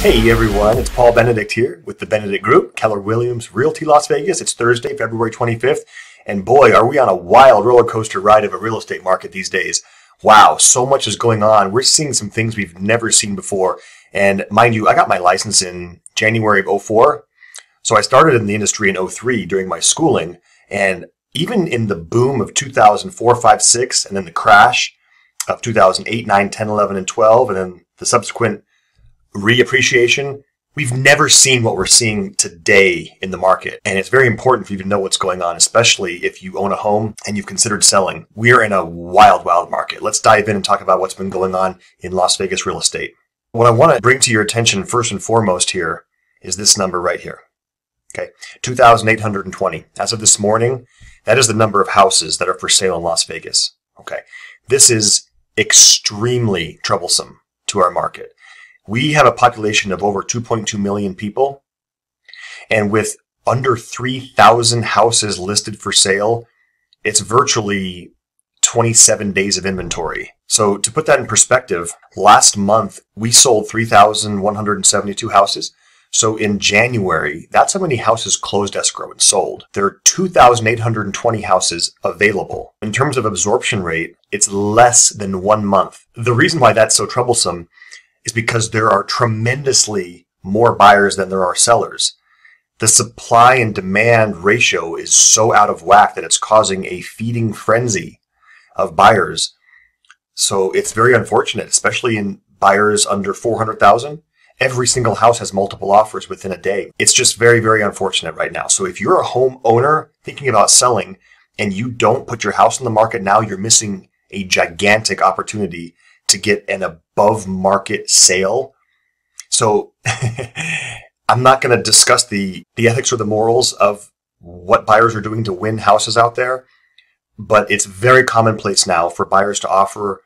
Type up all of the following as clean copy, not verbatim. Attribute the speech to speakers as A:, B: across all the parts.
A: Hey everyone, it's Paul Benedict here with the Benedict Group, Keller Williams Realty Las Vegas. It's Thursday, February 25th, and boy, are we on a wild roller coaster ride of a real estate market these days. Wow, so much is going on. We're seeing some things we've never seen before. And mind you, I got my license in January of '04, so I started in the industry in '03 during my schooling, and even in the boom of 2004, 5, 6, and then the crash of 2008, 9, 10, 11, and 12, and then the subsequent reappreciation, we've never seen what we're seeing today in the market. And it's very important for you to know what's going on, especially if you own a home and you've considered selling. We're in a wild, wild market. Let's dive in and talk about what's been going on in Las Vegas real estate. What I want to bring to your attention first and foremost here is this number right here. Okay, 2,820. As of this morning, that is the number of houses that are for sale in Las Vegas. Okay, this is extremely troublesome to our market. We have a population of over 2.2 million people, and with under 3,000 houses listed for sale, it's virtually 27 days of inventory. So to put that in perspective, last month we sold 3,172 houses. So in January, that's how many houses closed escrow and sold. There are 2,820 houses available. In terms of absorption rate, it's less than 1 month. The reason why that's so troublesome is because there are tremendously more buyers than there are sellers. The supply and demand ratio is so out of whack that it's causing a feeding frenzy of buyers. So it's very unfortunate, especially in buyers under 400,000. Every single house has multiple offers within a day. It's just very, very unfortunate right now. So if you're a homeowner thinking about selling and you don't put your house on the market now, you're missing a gigantic opportunity to get an above market sale. So I'm not going to discuss the ethics or the morals of what buyers are doing to win houses out there, but it's very commonplace now for buyers to offer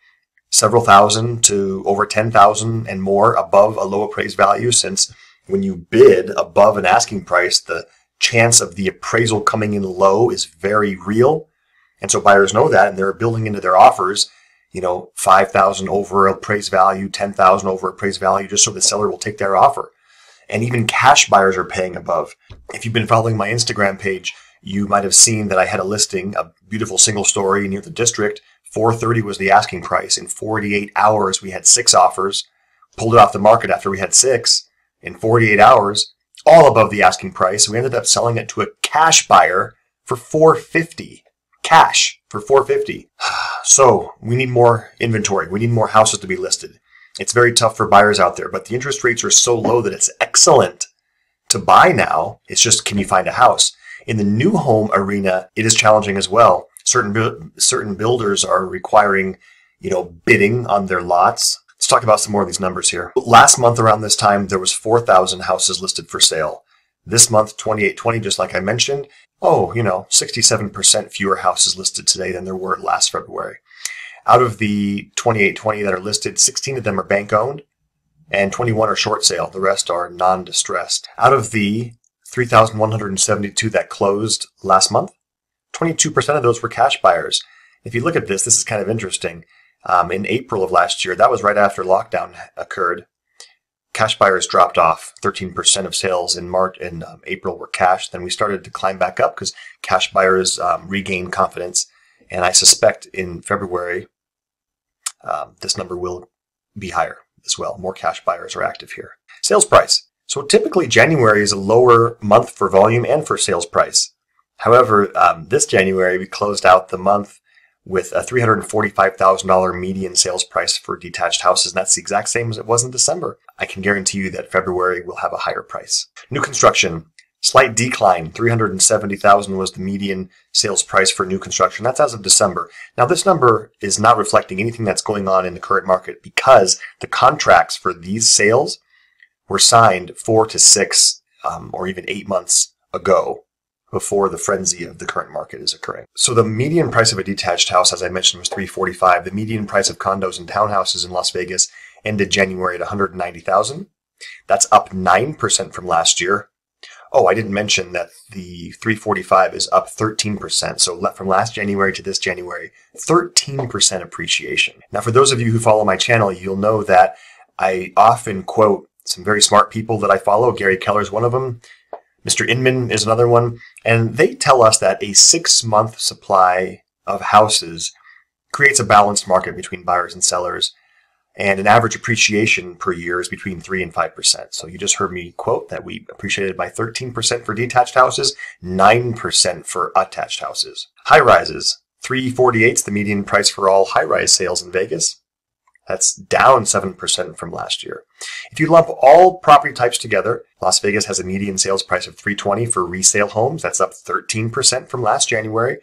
A: several thousand to over 10,000 and more above a low appraised value, since when you bid above an asking price, the chance of the appraisal coming in low is very real. And so buyers know that, and they're building into their offers, 5,000 over appraised value, 10,000 over appraised value, just so the seller will take their offer. And even cash buyers are paying above. If you've been following my Instagram page, you might have seen that I had a listing, a beautiful single story near the district. $430 was the asking price. In 48 hours, we had 6 offers, pulled it off the market after we had 6 in 48 hours, all above the asking price. We ended up selling it to a cash buyer for $450. Cash for $450. So we need more inventory. We need more houses to be listed. It's very tough for buyers out there, but the interest rates are so low that it's excellent to buy now. It's just, can you find a house? In the new home arena, it is challenging as well. Certain builders are requiring, bidding on their lots. Let's talk about some more of these numbers here. Last month around this time, there was 4,000 houses listed for sale. This month, 2820, just like I mentioned, 67% fewer houses listed today than there were last February. Out of the 2820 that are listed, 16 of them are bank owned and 21 are short sale. The rest are non-distressed. Out of the 3,172 that closed last month, 22% of those were cash buyers. If you look at this is kind of interesting. In April of last year, that was right after lockdown occurred, cash buyers dropped off. 13% of sales in April were cash. Then we started to climb back up because cash buyers regained confidence. And I suspect in February, this number will be higher as well. More cash buyers are active here. Sales price. So typically January is a lower month for volume and for sales price. However, this January, we closed out the month with a $345,000 median sales price for detached houses, and that's the exact same as it was in December. I can guarantee you that February will have a higher price. New construction, slight decline, $370,000 was the median sales price for new construction. That's as of December. Now, this number is not reflecting anything that's going on in the current market because the contracts for these sales were signed 4 to 6 or even 8 months ago, before the frenzy of the current market is occurring. So the median price of a detached house, as I mentioned, was $345,000. The median price of condos and townhouses in Las Vegas ended January at $190,000. That's up 9% from last year. Oh, I didn't mention that the $345,000 is up 13%. So from last January to this January, 13% appreciation. Now, for those of you who follow my channel, you'll know that I often quote some very smart people that I follow. Gary Keller is one of them. Mr. Inman is another one. And they tell us that a 6-month supply of houses creates a balanced market between buyers and sellers. And an average appreciation per year is between 3 and 5%. So you just heard me quote that we appreciated by 13% for detached houses, 9% for attached houses. High rises, 348 is the median price for all high-rise sales in Vegas. That's down 7% from last year. If you lump all property types together, Las Vegas has a median sales price of $320 for resale homes. That's up 13% from last January.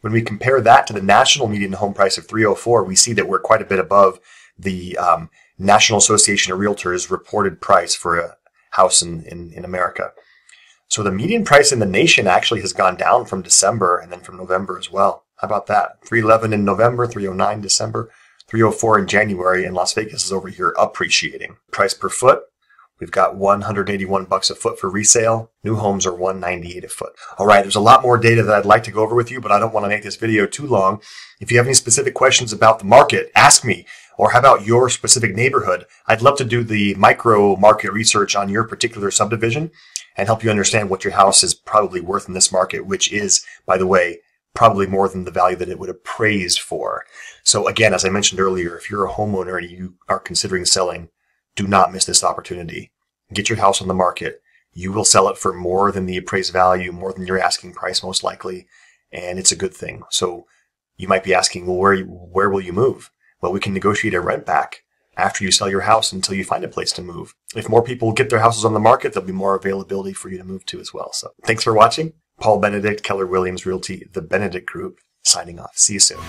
A: When we compare that to the national median home price of $304, we see that we're quite a bit above the National Association of Realtors reported price for a house in America. So the median price in the nation actually has gone down from December and then from November as well. How about that? $311 in November, $309 December, $304 in January, and Las Vegas is over here appreciating. Price per foot, we've got $181 a foot for resale. New homes are $198 a foot. All right, there's a lot more data that I'd like to go over with you, but I don't want to make this video too long. If you have any specific questions about the market, ask me. Or how about your specific neighborhood? I'd love to do the micro market research on your particular subdivision and help you understand what your house is probably worth in this market, which is, by the way, probably more than the value that it would appraise for. So again, as I mentioned earlier, if you're a homeowner and you are considering selling, do not miss this opportunity. Get your house on the market. You will sell it for more than the appraised value, more than your asking price most likely, and it's a good thing. So you might be asking, well, where will you move? Well, we can negotiate a rent back after you sell your house until you find a place to move. If more people get their houses on the market, there'll be more availability for you to move to as well. So thanks for watching. Paul Benedict, Keller Williams Realty, the Benedict Group, signing off. See you soon.